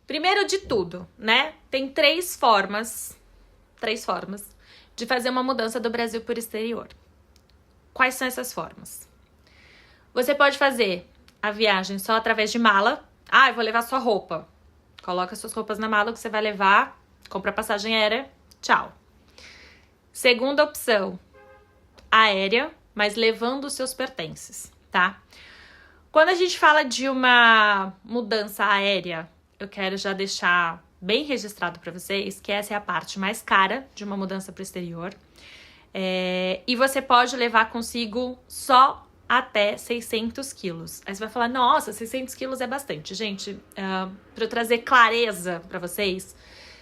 Primeiro de tudo, né? Tem três formas de fazer uma mudança do Brasil para o exterior. Quais são essas formas? Você pode fazer a viagem só através de mala. Ah, eu vou levar sua roupa. Coloca suas roupas na mala que você vai levar, compra passagem aérea, tchau. Segunda opção, aérea, mas levando os seus pertences, tá? Quando a gente fala de uma mudança aérea, eu quero já deixar bem registrado para vocês que essa é a parte mais cara de uma mudança para o exterior. E você pode levar consigo só até 600 quilos. Aí você vai falar, nossa, 600 quilos é bastante. Gente, para eu trazer clareza para vocês,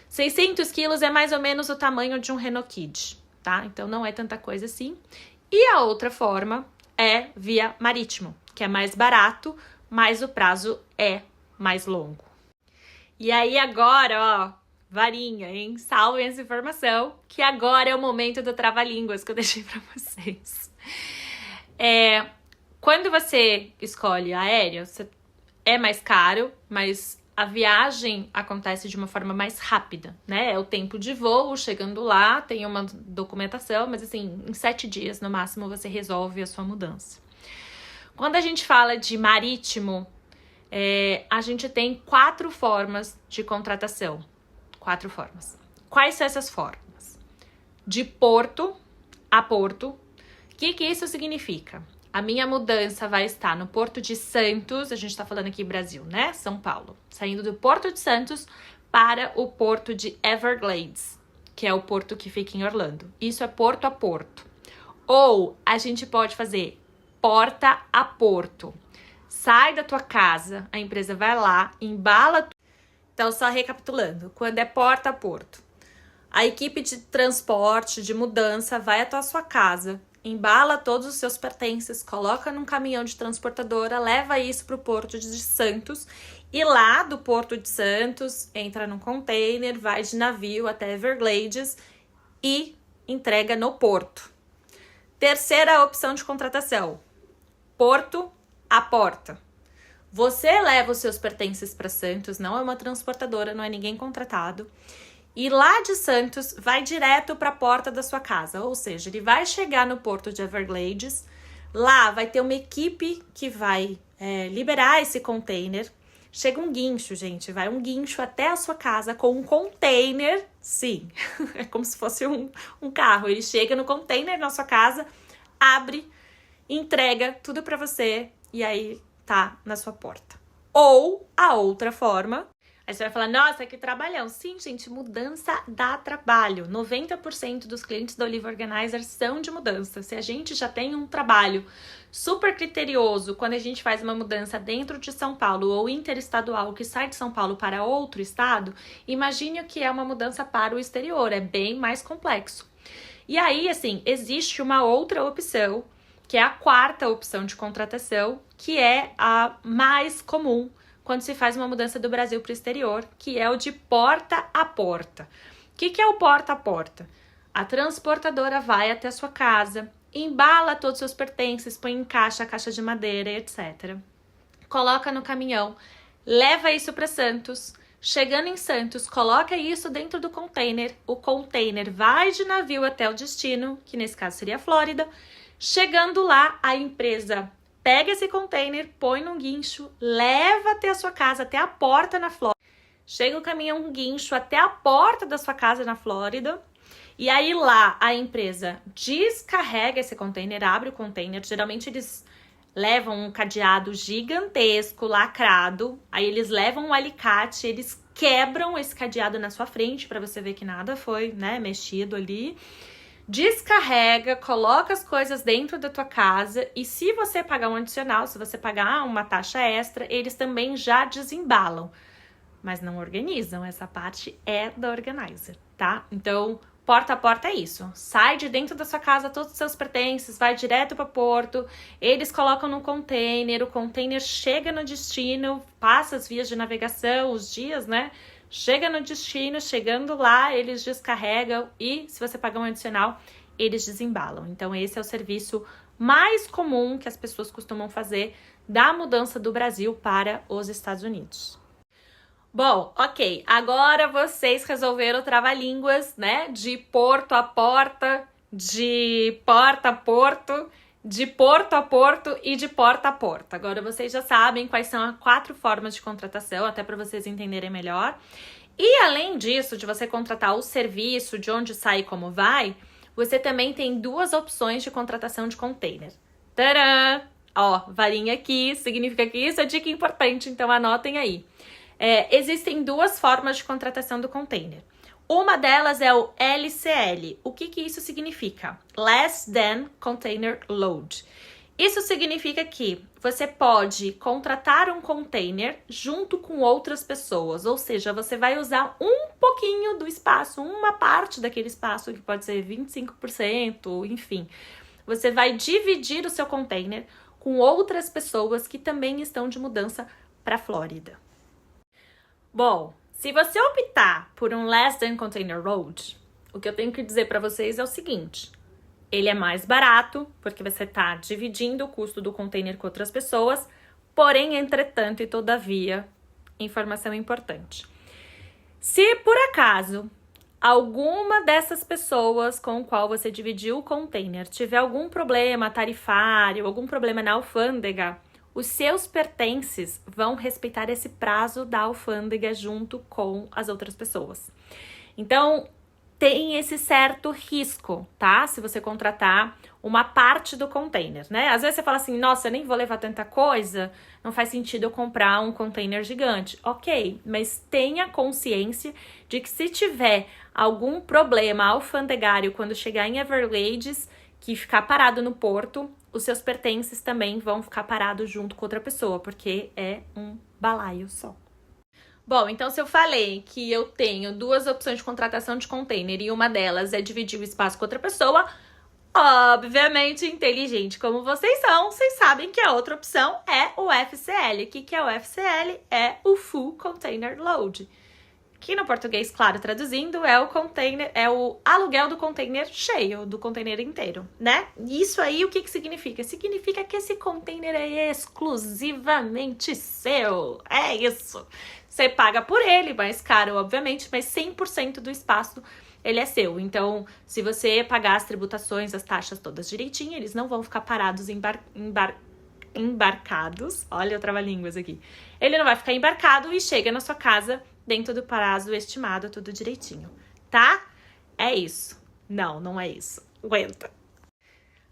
600 quilos é mais ou menos o tamanho de um Renault Kwid, tá? Então não é tanta coisa assim. E a outra forma é via marítimo, que é mais barato, mas o prazo é mais longo. E aí agora, ó, varinha, hein? Salvem essa informação, que agora é o momento do trava-línguas que eu deixei pra vocês. Quando você escolhe aéreo, é mais caro, mas a viagem acontece de uma forma mais rápida, né? É o tempo de voo, chegando lá, tem uma documentação, mas assim, em 7 dias no máximo você resolve a sua mudança. Quando a gente fala de marítimo, a gente tem 4 formas de contratação. 4 formas. Quais são essas formas? De porto a porto. O que isso significa? A minha mudança vai estar no Porto de Santos, a gente está falando aqui Brasil, né? São Paulo. Saindo do Porto de Santos para o Porto de Everglades, que é o porto que fica em Orlando. Isso é porto a porto. Ou a gente pode fazer porta a porto. Sai da tua casa, a empresa vai lá, embala. Então, só recapitulando, quando é porta a porto, a equipe de transporte, de mudança, vai até a sua casa, embala todos os seus pertences, coloca num caminhão de transportadora, leva isso para o Porto de Santos e lá do Porto de Santos entra num container, vai de navio até Everglades e entrega no porto. Terceira opção de contratação, porto a porta. Você leva os seus pertences para Santos, não é uma transportadora, não é ninguém contratado. E lá de Santos, vai direto para a porta da sua casa. Ou seja, ele vai chegar no Porto de Everglades. Lá vai ter uma equipe que vai liberar esse container. Chega um guincho, gente. Vai um guincho até a sua casa com um container. Sim, é como se fosse um carro. Ele chega no container na sua casa, abre, entrega tudo para você e aí tá na sua porta. Ou a outra forma... Aí você vai falar, nossa, que trabalhão. Sim, gente, mudança dá trabalho. 90% dos clientes da Olive Organizer são de mudança. Se a gente já tem um trabalho super criterioso, quando a gente faz uma mudança dentro de São Paulo ou interestadual que sai de São Paulo para outro estado, imagine o que é uma mudança para o exterior. É bem mais complexo. E aí, assim, existe uma outra opção, que é a quarta opção de contratação, que é a mais comum quando se faz uma mudança do Brasil para o exterior, que é o de porta a porta. O que é o porta a porta? A transportadora vai até a sua casa, embala todos os seus pertences, põe em caixa, caixa de madeira, etc. Coloca no caminhão, leva isso para Santos. Chegando em Santos, coloca isso dentro do container. O container vai de navio até o destino, que nesse caso seria a Flórida. Chegando lá, a empresa pega esse container, põe num guincho, leva até a sua casa, até a porta na Flórida. Chega o caminhão guincho até a porta da sua casa na Flórida. E aí lá a empresa descarrega esse container, abre o container. Geralmente eles levam um cadeado gigantesco, lacrado. Aí eles levam um alicate, eles quebram esse cadeado na sua frente para você ver que nada foi, né, mexido ali. Descarrega, coloca as coisas dentro da tua casa e se você pagar um adicional, se você pagar uma taxa extra, eles também já desembalam, mas não organizam, essa parte é da Organizer, tá? Então, porta a porta é isso, sai de dentro da sua casa todos os seus pertences, vai direto para Porto, eles colocam no container, o container chega no destino, passa as vias de navegação, os dias, né? Chega no destino, chegando lá, eles descarregam e, se você pagar um adicional, eles desembalam. Então, esse é o serviço mais comum que as pessoas costumam fazer da mudança do Brasil para os Estados Unidos. Bom, ok. Agora vocês resolveram trava-línguas, né? De porto a porta, de porta a porto, de porto a porto e de porta a porta. Agora vocês já sabem quais são as 4 formas de contratação, até para vocês entenderem melhor. E além disso, de você contratar o serviço, de onde sai e como vai, você também tem 2 opções de contratação de container. Tadã! Ó, varinha aqui, significa que isso é dica importante, então anotem aí. Existem 2 formas de contratação do container. Uma delas é o LCL. O que isso significa? Less Than Container Load. Isso significa que você pode contratar um container junto com outras pessoas, ou seja, você vai usar um pouquinho do espaço, uma parte daquele espaço, que pode ser 25%, enfim. Você vai dividir o seu container com outras pessoas que também estão de mudança para a Flórida. Bom, se você optar por um Less Than Container Load, o que eu tenho que dizer para vocês é o seguinte: ele é mais barato, porque você está dividindo o custo do container com outras pessoas, porém, entretanto e todavia, informação importante. Se por acaso alguma dessas pessoas com o qual você dividiu o container tiver algum problema tarifário, algum problema na alfândega, os seus pertences vão respeitar esse prazo da alfândega junto com as outras pessoas. Então, tem esse certo risco, tá? Se você contratar uma parte do container, né? Às vezes você fala assim, nossa, eu nem vou levar tanta coisa, não faz sentido eu comprar um container gigante. Ok, mas tenha consciência de que se tiver algum problema alfandegário quando chegar em Everglades, que ficar parado no porto, os seus pertences também vão ficar parados junto com outra pessoa, porque é um balaio só. Bom, então se eu falei que eu tenho 2 opções de contratação de container e uma delas é dividir o espaço com outra pessoa, obviamente, inteligente como vocês são, vocês sabem que a outra opção é o FCL. O que é o FCL? É o Full Container Load. Que no português, claro, traduzindo, é o aluguel do container cheio, do container inteiro, né? Isso aí, o que significa? Significa que esse container é exclusivamente seu. É isso. Você paga por ele, mais caro, obviamente, mas 100% do espaço ele é seu. Então, se você pagar as tributações, as taxas todas direitinho, eles não vão ficar parados embarcados. Olha, eu trava-línguas aqui. Ele não vai ficar embarcado e chega na sua casa dentro do prazo estimado, tudo direitinho, tá? É isso. Não é isso. Aguenta.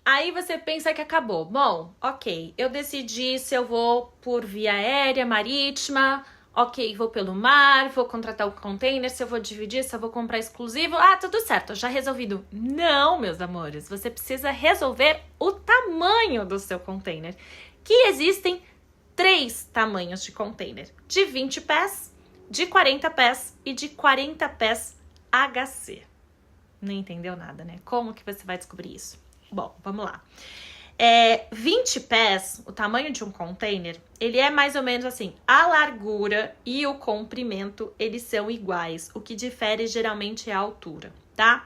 Aí você pensa que acabou. Bom, ok, eu decidi se eu vou por via aérea, marítima, ok, vou pelo mar, vou contratar o container, se eu vou dividir, se eu vou comprar exclusivo, tudo certo, já resolvido. Não, meus amores, você precisa resolver o tamanho do seu container, que existem 3 tamanhos de container, de 20 pés, de 40 pés e de 40 pés HC. Não entendeu nada, né? Como que você vai descobrir isso? Bom, vamos lá. 20 pés, o tamanho de um container, ele é mais ou menos assim, a largura e o comprimento, eles são iguais. O que difere geralmente é a altura, tá?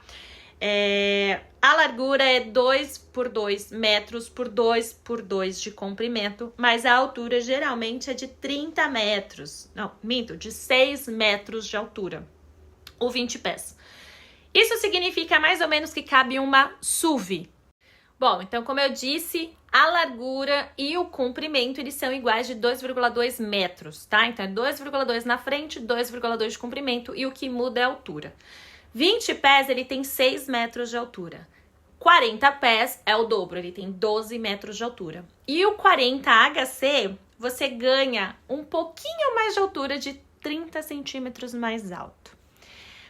A largura é 2 por 2 metros por 2 por 2 de comprimento, mas a altura geralmente é de 30 metros. Não, minto, de 6 metros de altura. O 20 pés. Isso significa mais ou menos que cabe uma SUV. Bom, então como eu disse, a largura e o comprimento, eles são iguais de 2,2 metros, tá? Então é 2,2 na frente, 2,2 de comprimento e o que muda é a altura. 20 pés, ele tem 6 metros de altura. 40 pés é o dobro, ele tem 12 metros de altura. E o 40 HC, você ganha um pouquinho mais de altura, de 30 centímetros mais alto.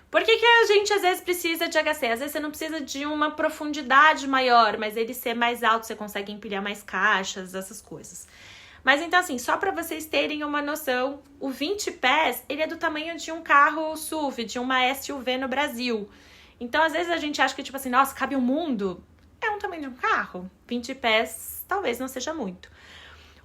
Por que a gente às vezes precisa de HC? Às vezes você não precisa de uma profundidade maior, mas ele ser mais alto, você consegue empilhar mais caixas, essas coisas. Mas então assim, só para vocês terem uma noção, o 20 pés, ele é do tamanho de um carro SUV, de uma SUV no Brasil. Então às vezes a gente acha que tipo assim, nossa, cabe o mundo. É um tamanho de um carro. 20 pés talvez não seja muito.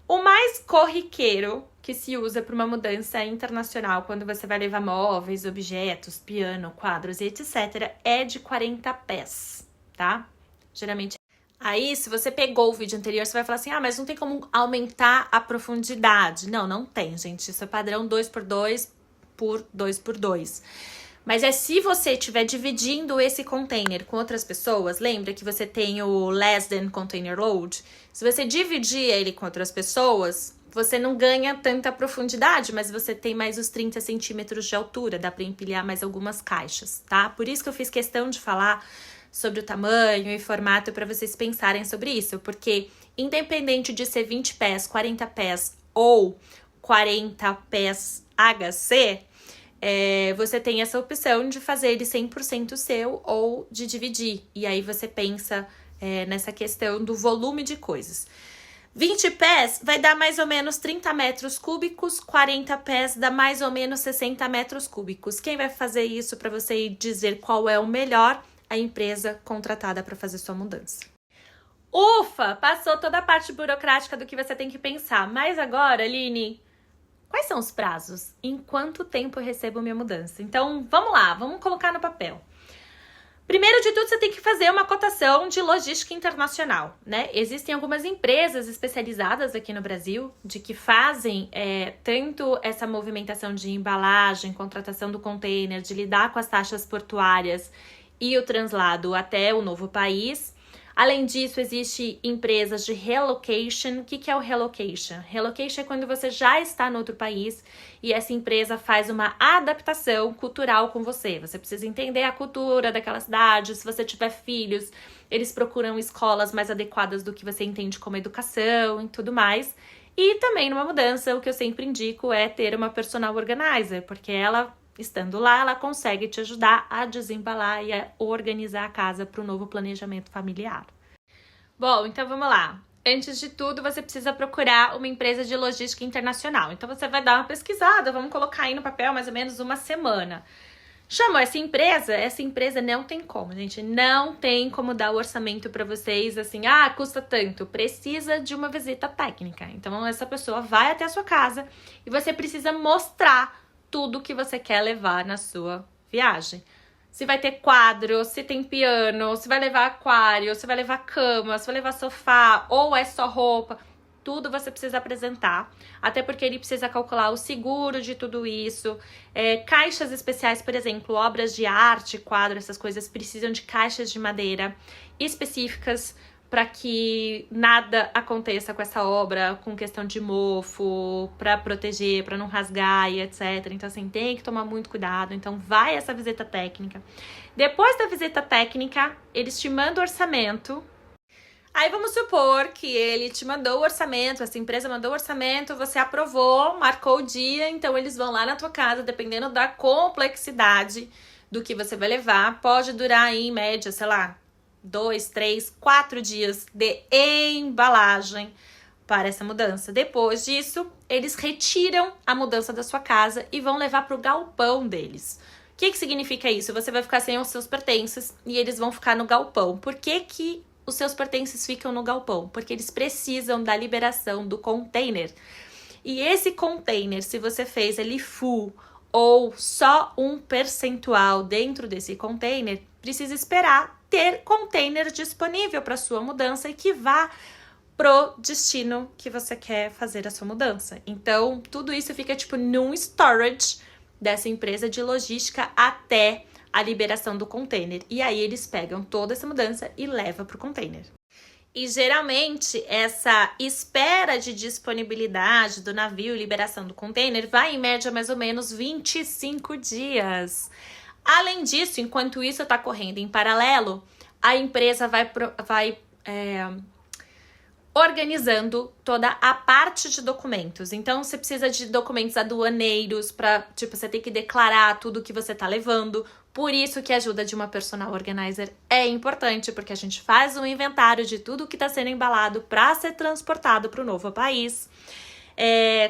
O mais corriqueiro que se usa para uma mudança internacional, quando você vai levar móveis, objetos, piano, quadros e etc., é de 40 pés, tá? Geralmente. Aí, se você pegou o vídeo anterior, você vai falar assim, mas não tem como aumentar a profundidade. Não tem, gente. Isso é padrão 2x2 por 2x2. Mas se você estiver dividindo esse container com outras pessoas, lembra que você tem o less than container load? Se você dividir ele com outras pessoas, você não ganha tanta profundidade, mas você tem mais os 30 centímetros de altura, dá para empilhar mais algumas caixas, tá? Por isso que eu fiz questão de falar sobre o tamanho e formato para vocês pensarem sobre isso, porque independente de ser 20 pés, 40 pés ou 40 pés HC, você tem essa opção de fazer ele 100% seu ou de dividir. E aí você pensa nessa questão do volume de coisas. 20 pés vai dar mais ou menos 30 metros cúbicos, 40 pés dá mais ou menos 60 metros cúbicos. Quem vai fazer isso para você dizer qual é o melhor? A empresa contratada para fazer sua mudança. Ufa! Passou toda a parte burocrática do que você tem que pensar. Mas agora, Aline, quais são os prazos? Em quanto tempo eu recebo minha mudança? Então, vamos lá, vamos colocar no papel. Primeiro de tudo, você tem que fazer uma cotação de logística internacional, né? Existem algumas empresas especializadas aqui no Brasil de que fazem tanto essa movimentação de embalagem, contratação do container, de lidar com as taxas portuárias e o translado até o novo país. Além disso, existem empresas de relocation. O que é o relocation? Relocation é quando você já está no outro país e essa empresa faz uma adaptação cultural com você. Você precisa entender a cultura daquela cidade. Se você tiver filhos, eles procuram escolas mais adequadas do que você entende como educação e tudo mais. E também numa mudança, o que eu sempre indico é ter uma personal organizer, porque ela, estando lá, ela consegue te ajudar a desembalar e a organizar a casa para o novo planejamento familiar. Bom, então vamos lá. Antes de tudo, você precisa procurar uma empresa de logística internacional. Então você vai dar uma pesquisada, vamos colocar aí no papel mais ou menos uma semana. Chamou essa empresa não tem como, gente. Não tem como dar o orçamento para vocês assim, custa tanto. Precisa de uma visita técnica. Então essa pessoa vai até a sua casa e você precisa mostrar tudo que você quer levar na sua viagem. Se vai ter quadro, se tem piano, se vai levar aquário, se vai levar cama, se vai levar sofá ou é só roupa. Tudo você precisa apresentar, até porque ele precisa calcular o seguro de tudo isso. Caixas especiais, por exemplo, obras de arte, quadro, essas coisas precisam de caixas de madeira específicas para que nada aconteça com essa obra, com questão de mofo, para proteger, para não rasgar e etc. Então, assim, tem que tomar muito cuidado. Então, vai essa visita técnica. Depois da visita técnica, eles te mandam o orçamento. Aí, vamos supor que ele te mandou o orçamento, essa empresa mandou o orçamento, você aprovou, marcou o dia, então eles vão lá na tua casa, dependendo da complexidade do que você vai levar. Pode durar aí, em média, sei lá, 2, 3, 4 dias de embalagem para essa mudança. Depois disso, eles retiram a mudança da sua casa e vão levar para o galpão deles. O que significa isso? Você vai ficar sem os seus pertences e eles vão ficar no galpão. Por que os seus pertences ficam no galpão? Porque eles precisam da liberação do container. E esse container, se você fez ele full ou só um percentual dentro desse container, precisa esperar ter container disponível para sua mudança e que vá pro destino que você quer fazer a sua mudança. Então, tudo isso fica tipo num storage dessa empresa de logística até a liberação do container. E aí eles pegam toda essa mudança e levam pro container. E geralmente essa espera de disponibilidade do navio e liberação do container vai em média mais ou menos 25 dias. Além disso, enquanto isso está correndo em paralelo, a empresa vai organizando toda a parte de documentos. Então, você precisa de documentos aduaneiros para, você tem que declarar tudo que você está levando. Por isso que a ajuda de uma personal organizer é importante, porque a gente faz um inventário de tudo que está sendo embalado para ser transportado para o novo país.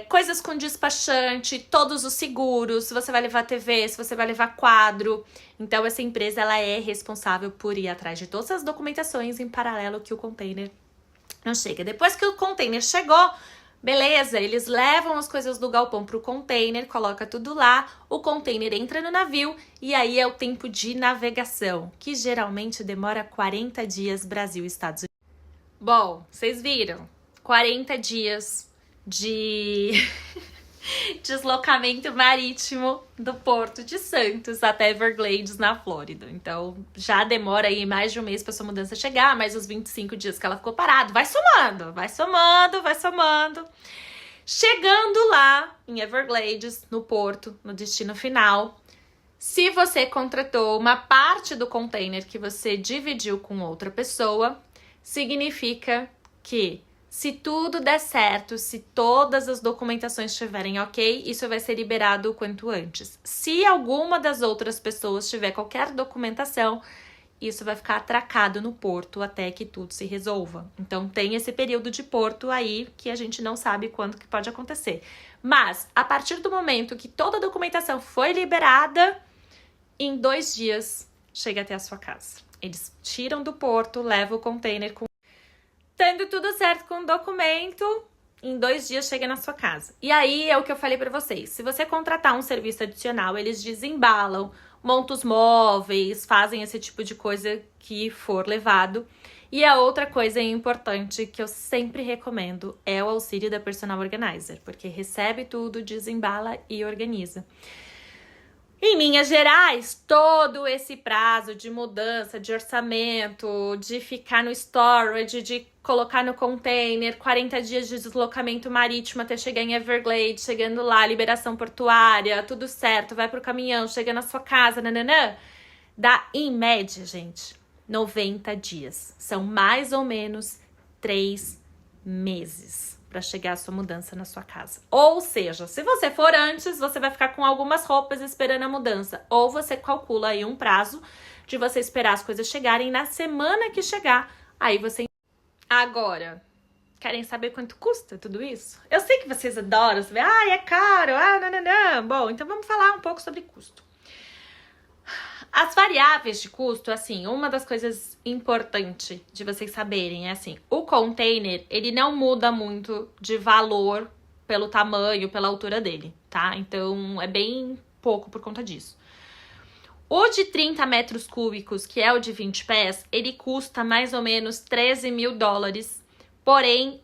Coisas com despachante, todos os seguros, se você vai levar TV, se você vai levar quadro. Então, essa empresa ela é responsável por ir atrás de todas as documentações em paralelo que o container não chega. Depois que o container chegou, beleza, eles levam as coisas do galpão pro container, coloca tudo lá, o container entra no navio e aí é o tempo de navegação, que geralmente demora 40 dias Brasil e Estados Unidos. Bom, vocês viram? 40 dias de deslocamento marítimo do Porto de Santos até Everglades, na Flórida. Então, já demora aí mais de um mês para sua mudança chegar, mais os 25 dias que ela ficou parada. Vai somando, vai somando, vai somando. Chegando lá em Everglades, no Porto, no destino final, se você contratou uma parte do container que você dividiu com outra pessoa, significa que se tudo der certo, se todas as documentações estiverem ok, isso vai ser liberado o quanto antes. Se alguma das outras pessoas tiver qualquer documentação, isso vai ficar atracado no porto até que tudo se resolva. Então tem esse período de porto aí que a gente não sabe quando que pode acontecer. Mas a partir do momento que toda a documentação foi liberada, em 2 dias chega até a sua casa. Eles tiram do porto, levam o container com... Tendo tudo certo com o documento, em 2 dias chega na sua casa. E aí é o que eu falei pra vocês. Se você contratar um serviço adicional, eles desembalam, montam os móveis, fazem esse tipo de coisa que for levado. E a outra coisa importante que eu sempre recomendo é o auxílio da Personal Organizer, porque recebe tudo, desembala e organiza. Em linhas gerais, todo esse prazo de mudança, de orçamento, de ficar no storage, de colocar no container, 40 dias de deslocamento marítimo até chegar em Everglades, chegando lá, liberação portuária, tudo certo, vai pro caminhão, chega na sua casa, nananã, dá em média, gente, 90 dias. São mais ou menos 3 meses para chegar a sua mudança na sua casa. Ou seja, se você for antes, você vai ficar com algumas roupas esperando a mudança. Ou você calcula aí um prazo de você esperar as coisas chegarem. Na semana que chegar, aí você... Agora, querem saber quanto custa tudo isso? Eu sei que vocês adoram saber, é caro, não. Bom, então vamos falar um pouco sobre custo. As variáveis de custo, assim, uma das coisas importantes de vocês saberem é assim, o container, ele não muda muito de valor pelo tamanho, pela altura dele, tá? Então, é bem pouco por conta disso. O de 30 metros cúbicos, que é o de 20 pés, ele custa mais ou menos $13 mil, porém,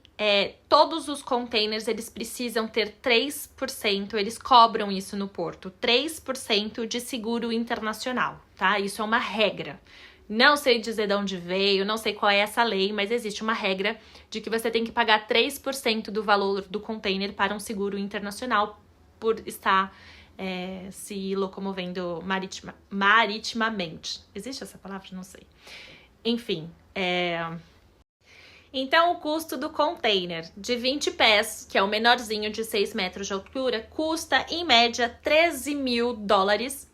todos os containers, eles precisam ter 3%, eles cobram isso no porto, 3% de seguro internacional, tá? Isso é uma regra. Não sei dizer de onde veio, não sei qual é essa lei, mas existe uma regra de que você tem que pagar 3% do valor do container para um seguro internacional por estar se locomovendo maritimamente. Existe essa palavra? Não sei. Enfim, Então, o custo do container de 20 pés, que é o menorzinho de 6 metros de altura, custa, em média, $13 mil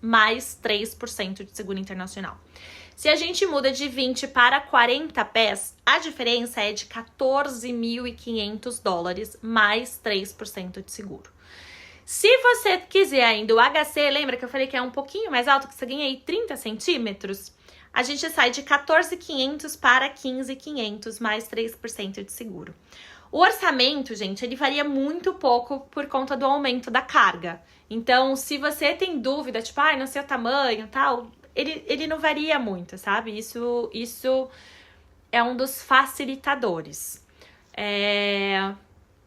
mais 3% de seguro internacional. Se a gente muda de 20 para 40 pés, a diferença é de $14.500 mais 3% de seguro. Se você quiser ainda o HC, lembra que eu falei que é um pouquinho mais alto, que você ganha aí 30 centímetros? A gente sai de 14.500 para 15.500 mais 3% de seguro. O orçamento, gente, ele varia muito pouco por conta do aumento da carga. Então, se você tem dúvida, tipo, não sei o tamanho, tal, ele não varia muito, sabe? Isso é um dos facilitadores.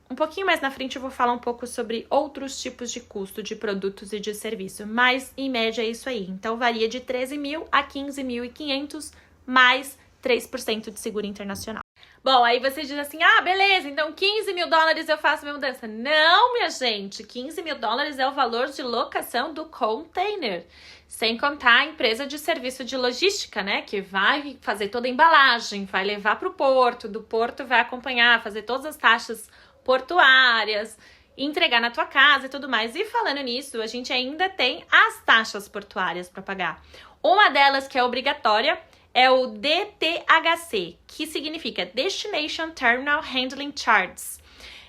Um pouquinho mais na frente eu vou falar um pouco sobre outros tipos de custo de produtos e de serviço, mas em média é isso aí. Então varia de 13 mil a 15.500 mais 3% de seguro internacional. Bom, aí você diz assim, beleza, então $15 mil eu faço minha mudança. Não, minha gente, $15 mil é o valor de locação do container. Sem contar a empresa de serviço de logística, né, que vai fazer toda a embalagem, vai levar para o porto, do porto vai acompanhar, fazer todas as taxas portuárias, entregar na tua casa e tudo mais. E falando nisso, a gente ainda tem as taxas portuárias para pagar. Uma delas que é obrigatória é o DTHC, que significa Destination Terminal Handling Charges.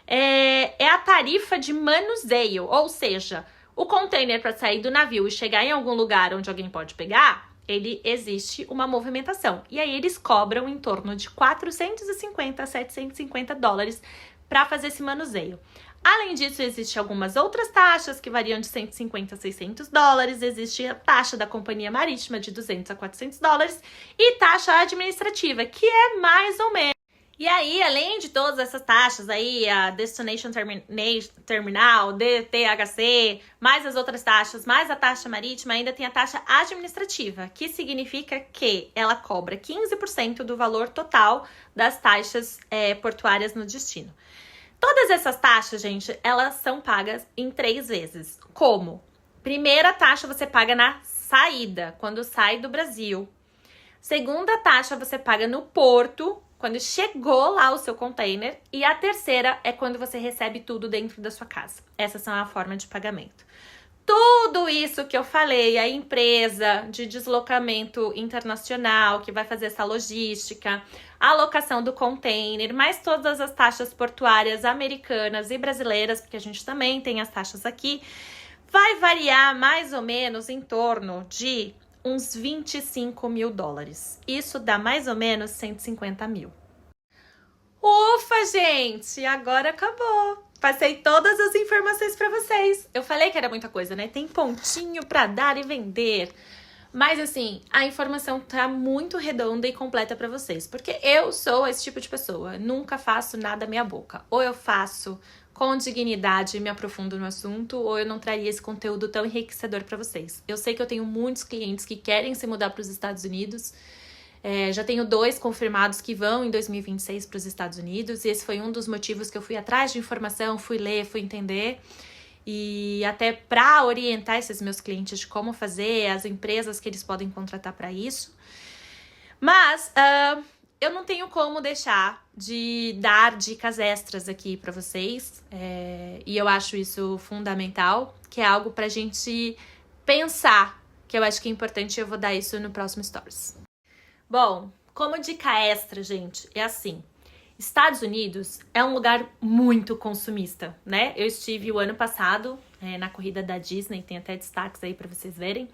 É a tarifa de manuseio, ou seja, o container para sair do navio e chegar em algum lugar onde alguém pode pegar, ele existe uma movimentação. E aí eles cobram em torno de $450 a $750 para fazer esse manuseio. Além disso, existem algumas outras taxas que variam de $150 a $600. Existe a taxa da companhia marítima de $200 a $400 e taxa administrativa, que é mais ou menos E aí, além de todas essas taxas aí, a Destination Terminal, DTHC, mais as outras taxas, mais a taxa marítima, ainda tem a taxa administrativa, que significa que ela cobra 15% do valor total das taxas portuárias no destino. Todas essas taxas, gente, elas são pagas em 3 vezes. Como? Primeira taxa você paga na saída, quando sai do Brasil. Segunda taxa você paga no porto, quando chegou lá o seu container. E a terceira é quando você recebe tudo dentro da sua casa. Essas são a forma de pagamento. Tudo isso que eu falei, a empresa de deslocamento internacional que vai fazer essa logística, a alocação do container, mais todas as taxas portuárias americanas e brasileiras, porque a gente também tem as taxas aqui, vai variar mais ou menos em torno de uns 25 mil dólares. Isso dá mais ou menos 150 mil. Ufa, gente! Agora acabou! Passei todas as informações para vocês. Eu falei que era muita coisa, né? Tem pontinho para dar e vender. Mas assim, a informação tá muito redonda e completa para vocês. Porque eu sou esse tipo de pessoa. Nunca faço nada meia boca. Ou eu faço com dignidade e me aprofundo no assunto, ou eu não traria esse conteúdo tão enriquecedor para vocês. Eu sei que eu tenho muitos clientes que querem se mudar para os Estados Unidos. Já tenho 2 confirmados que vão em 2026 para os Estados Unidos. E esse foi um dos motivos que eu fui atrás de informação, fui ler, fui entender. E até para orientar esses meus clientes de como fazer, as empresas que eles podem contratar para isso. Mas eu não tenho como deixar de dar dicas extras aqui para vocês. E eu acho isso fundamental, que é algo pra gente pensar, que eu acho que é importante. Eu vou dar isso no próximo Stories. Bom, como dica extra, gente, é assim. Estados Unidos é um lugar muito consumista, né? Eu estive o ano passado na corrida da Disney, tem até destaques aí pra vocês verem.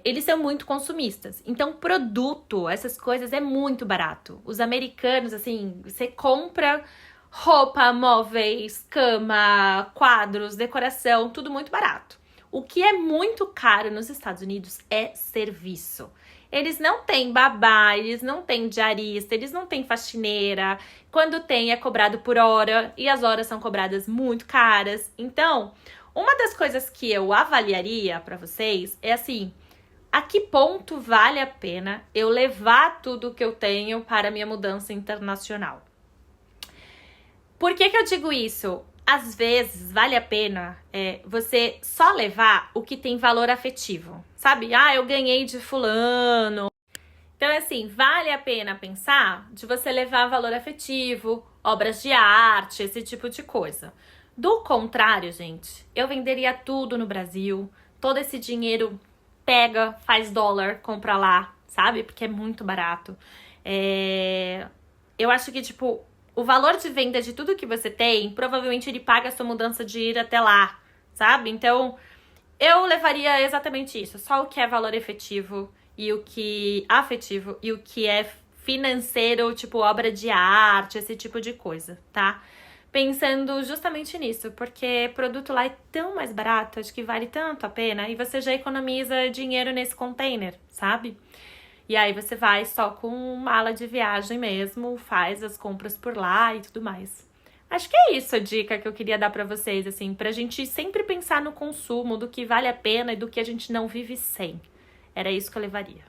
Eles são muito consumistas. Então, produto, essas coisas é muito barato. Os americanos, assim, você compra roupa, móveis, cama, quadros, decoração, tudo muito barato. O que é muito caro nos Estados Unidos é serviço. Eles não têm babá, eles não têm diarista, eles não têm faxineira. Quando tem, é cobrado por hora e as horas são cobradas muito caras. Então, uma das coisas que eu avaliaria para vocês é assim, a que ponto vale a pena eu levar tudo que eu tenho para a minha mudança internacional? Por que eu digo isso? Às vezes vale a pena você só levar o que tem valor afetivo, sabe? Ah, eu ganhei de fulano. Então, assim, vale a pena pensar de você levar valor afetivo, obras de arte, esse tipo de coisa. Do contrário, gente, eu venderia tudo no Brasil, todo esse dinheiro pega, faz dólar, compra lá, sabe? Porque é muito barato. Eu acho que, tipo, o valor de venda de tudo que você tem, provavelmente ele paga a sua mudança de ir até lá, sabe? Então, eu levaria exatamente isso. Só o que é valor efetivo e o que afetivo e o que é financeiro, tipo obra de arte, esse tipo de coisa, tá? Pensando justamente nisso, porque produto lá é tão mais barato, acho que vale tanto a pena, e você já economiza dinheiro nesse container, sabe? E aí você vai só com mala de viagem mesmo, faz as compras por lá e tudo mais. Acho que é isso a dica que eu queria dar pra vocês, assim, pra gente sempre pensar no consumo, do que vale a pena e do que a gente não vive sem. Era isso que eu levaria.